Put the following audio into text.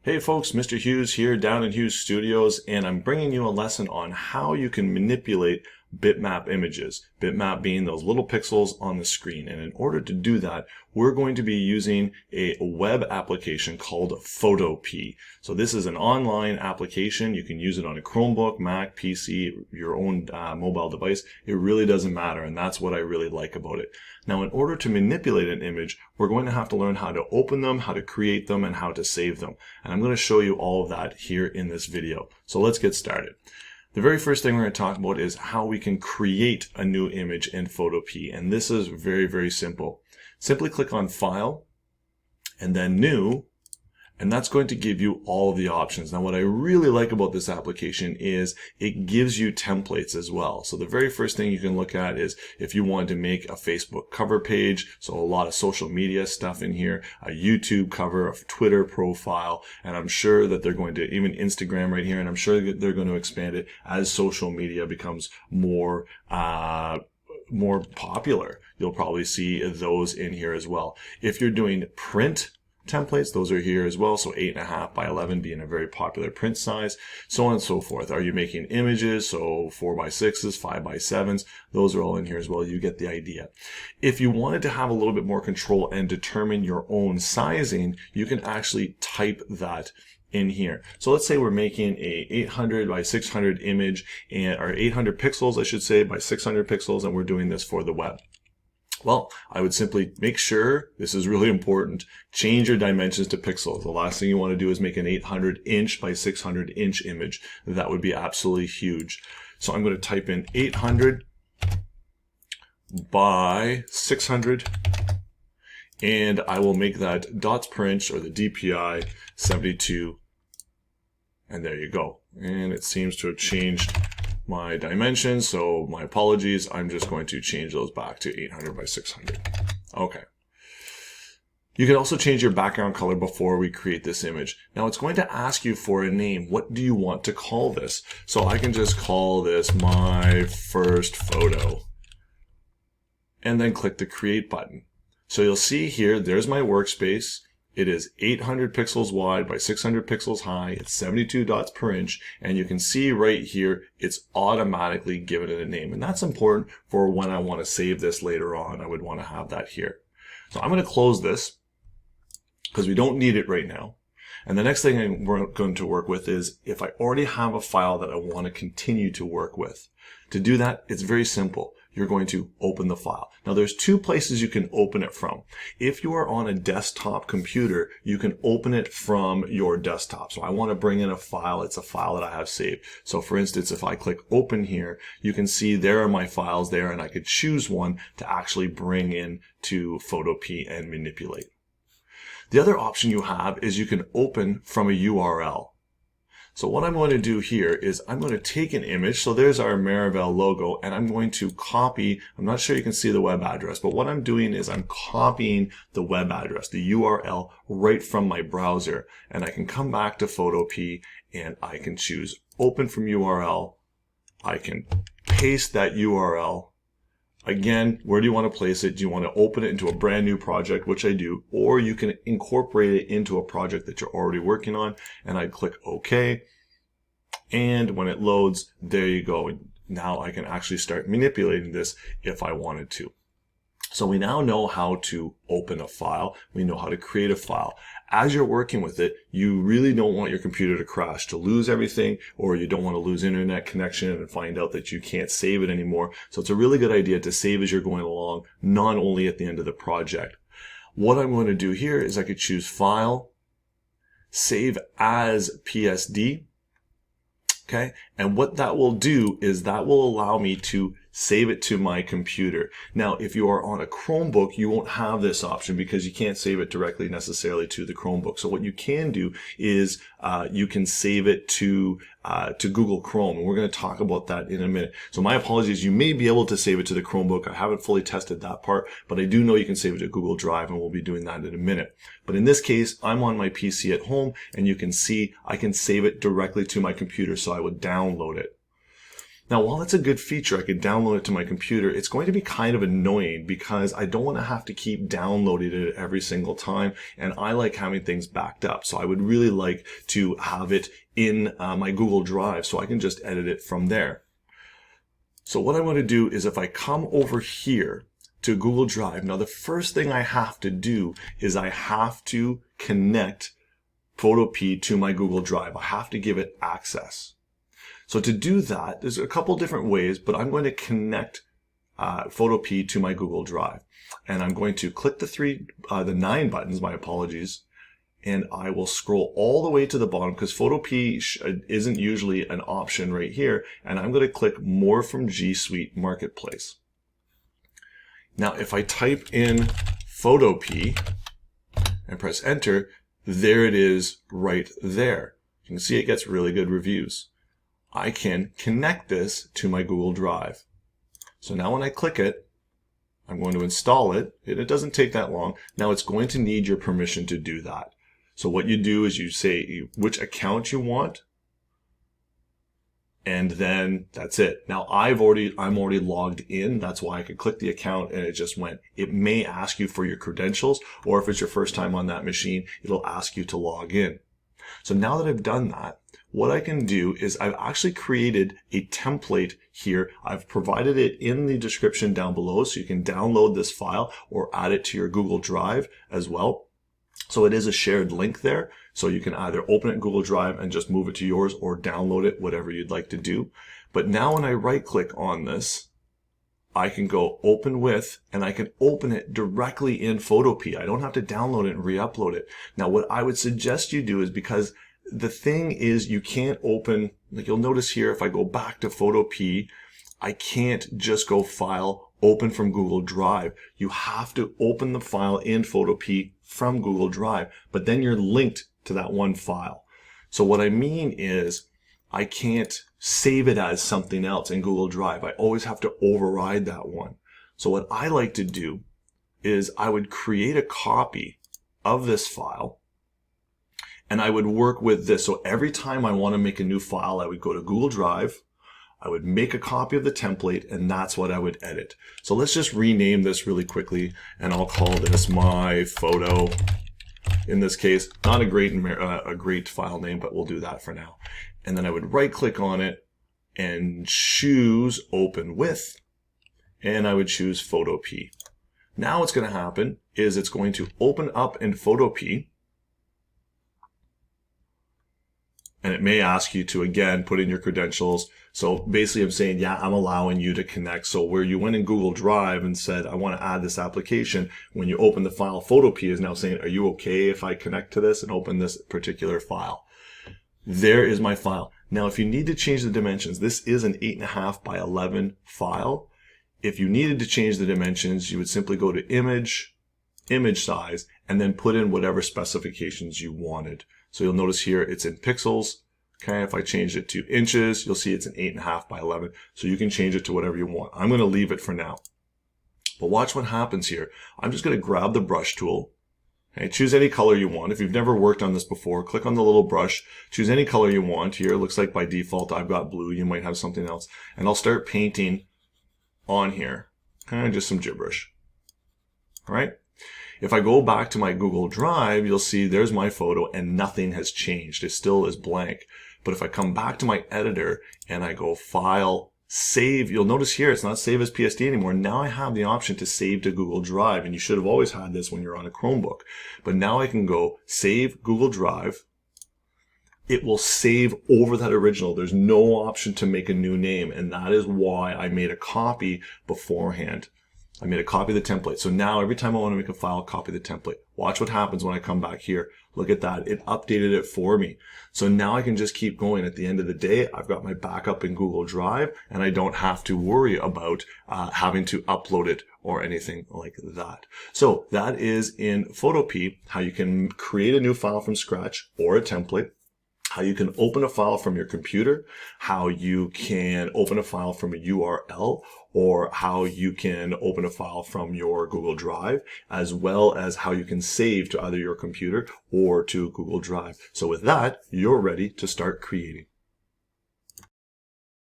Hey folks, Mr. Hughes here down in Hughes Studios, and I'm bringing you a lesson on how you can manipulate bitmap images. Bitmap being those little pixels on the screen. And in order to do that, we're going to be using a web application called Photopea. So this is an online application. You can use it on a Chromebook, Mac, PC, your own mobile device. It really doesn't matter, and that's what I really like about it. Now, in order to manipulate an image, we're going to have to learn how to open them, how to create them, and how to save them. And I'm going to show you all of that here in this video. So let's get started. The very first thing we're going to talk about is how we can create a new image in Photopea. And this is very, very simple. Simply click on File and then New, and that's going to give you all of the options. Now, what I really like about this application is it gives you templates as well. So the very first thing you can look at is if you want to make a Facebook cover page, so a lot of social media stuff in here, a YouTube cover, a Twitter profile, and I'm sure that they're going to, even Instagram right here, and I'm sure that they're going to expand it as social media becomes more popular. You'll probably see those in here as well. If you're doing print templates, those are here as well. So 8.5 by 11 being a very popular print size, so on and so forth. Are you making images? So 4 by 6s, 5 by 7s, those are all in here as well. You get the idea. If you wanted to have a little bit more control and determine your own sizing, you can actually type that in here. So let's say we're making a 800 by 600 image, or 800 pixels, I should say, by 600 pixels, and we're doing this for the web. Well, I would simply make sure, this is really important, change your dimensions to pixels. The last thing you want to do is make an 800 inch by 600 inch image. That would be absolutely huge. So I'm going to type in 800 by 600, and I will make that dots per inch, or the DPI, 72, and there you go. And it seems to have changed my dimensions, so my apologies. I'm just going to change those back to 800 by 600. Okay. You can also change your background color before we create this image. Now it's going to ask you for a name. What do you want to call this? So I can just call this my first photo, and then click the create button. So you'll see here, there's my workspace. It is 800 pixels wide by 600 pixels high. It's 72 dots per inch. And you can see right here, it's automatically given it a name. And that's important for when I want to save this later on. I would want to have that here. So I'm going to close this because we don't need it right now. And the next thing we're going to work with is if I already have a file that I want to continue to work with. To do that, it's very simple. You're going to open the file. Now there's two places you can open it from. If you are on a desktop computer, you can open it from your desktop. So I want to bring in a file. It's a file that I have saved. So for instance, if I click open here, you can see there are my files there, and I could choose one to actually bring in to Photopea and manipulate. The other option you have is you can open from a URL. So what I'm going to do here is I'm going to take an image. So there's our Maribel logo, and I'm going to copy, I'm not sure you can see the web address, but what I'm doing is I'm copying the web address, the URL, right from my browser. And I can come back to Photopea and I can choose open from URL. I can paste that URL. Again, where do you want to place it? Do you want to open it into a brand new project, which I do, or you can incorporate it into a project that you're already working on, and I click OK. And when it loads, there you go. Now I can actually start manipulating this if I wanted to. So we now know how to open a file. We know how to create a file. As you're working with it, you really don't want your computer to crash, to lose everything, or you don't want to lose internet connection and find out that you can't save it anymore. So it's a really good idea to save as you're going along, not only at the end of the project. What I'm going to do here is I could choose File, Save as PSD. Okay, and what that will do is that will allow me to save it to my computer. Now, if you are on a Chromebook, you won't have this option because you can't save it directly necessarily to the Chromebook. So what you can do is you can save it to Google Chrome, and we're going to talk about that in a minute. So my apologies, you may be able to save it to the Chromebook. I haven't fully tested that part, but I do know you can save it to Google Drive, and we'll be doing that in a minute. But in this case, I'm on my PC at home, and you can see I can save it directly to my computer, so I would download it. Now, while it's a good feature, I could download it to my computer, it's going to be kind of annoying because I don't want to have to keep downloading it every single time, and I like having things backed up. So I would really like to have it in my Google Drive so I can just edit it from there. So what I want to do is if I come over here to Google Drive, now the first thing I have to do is I have to connect Photopea to my Google Drive. I have to give it access. So to do that, there's a couple different ways, but I'm going to connect Photopea to my Google Drive. And I'm going to click the 9 buttons, my apologies, and I will scroll all the way to the bottom because Photopea isn't usually an option right here. And I'm going to click More from G Suite Marketplace. Now, if I type in Photopea and press enter, there it is right there. You can see it gets really good reviews. I can connect this to my Google Drive. So now when I click it, I'm going to install it. It doesn't take that long. Now it's going to need your permission to do that. So what you do is you say which account you want, and then that's it. Now I'm already logged in. That's why I could click the account and it just went. It may ask you for your credentials, or if it's your first time on that machine, it'll ask you to log in. So now that I've done that, what I can do is I've actually created a template here. I've provided it in the description down below so you can download this file or add it to your Google Drive as well. So it is a shared link there. So you can either open it in Google Drive and just move it to yours or download it, whatever you'd like to do. But now when I right click on this, I can go open with, and I can open it directly in Photopea. I don't have to download it and re-upload it. Now what I would suggest you do is, because the thing is you can't open, like you'll notice here, if I go back to Photopea, I can't just go File, Open from Google Drive. You have to open the file in Photopea from Google Drive, but then you're linked to that one file. So what I mean is I can't save it as something else in Google Drive. I always have to override that one. So what I like to do is I would create a copy of this file, and I would work with this. So every time I want to make a new file, I would go to Google Drive, I would make a copy of the template, and that's what I would edit. So let's just rename this really quickly, and I'll call this my photo. In this case, not a great file name, but we'll do that for now. And then I would right click on it and choose Open With, and I would choose Photopea. Now what's going to happen is it's going to open up in Photopea, and it may ask you to, again, put in your credentials. So basically I'm saying, yeah, I'm allowing you to connect. So where you went in Google Drive and said, I want to add this application, when you open the file, Photopea is now saying, are you okay if I connect to this and open this particular file? There is my file. Now, if you need to change the dimensions, this is an 8.5 by 11 file. If you needed to change the dimensions, you would simply go to Image, Image Size, and then put in whatever specifications you wanted. So you'll notice here it's in pixels. Okay, if I change it to inches, you'll see it's an 8.5 by 11. So you can change it to whatever you want. I'm going to leave it for now. But watch what happens here. I'm just going to grab the brush tool. Okay, choose any color you want. If you've never worked on this before, click on the little brush, choose any color you want. Here, it looks like by default I've got blue. You might have something else. And I'll start painting on here. Kind of just some gibberish. All right. If I go back to my Google Drive, you'll see there's my photo and nothing has changed. It still is blank. But if I come back to my editor and I go File, Save, you'll notice here it's not Save as PSD anymore. Now I have the option to save to Google Drive, and you should have always had this when you're on a Chromebook. But now I can go Save Google Drive. It will save over that original. There's no option to make a new name, and that is why I made a copy beforehand. I made a copy of the template. So now every time I want to make a file, copy the template. Watch what happens when I come back here. Look at that. It updated it for me. So now I can just keep going. At the end of the day, I've got my backup in Google Drive, and I don't have to worry about having to upload it or anything like that. So that is in Photopea, how you can create a new file from scratch or a template, how you can open a file from your computer, how you can open a file from a URL, or how you can open a file from your Google Drive, as well as how you can save to either your computer or to Google Drive. So with that, you're ready to start creating.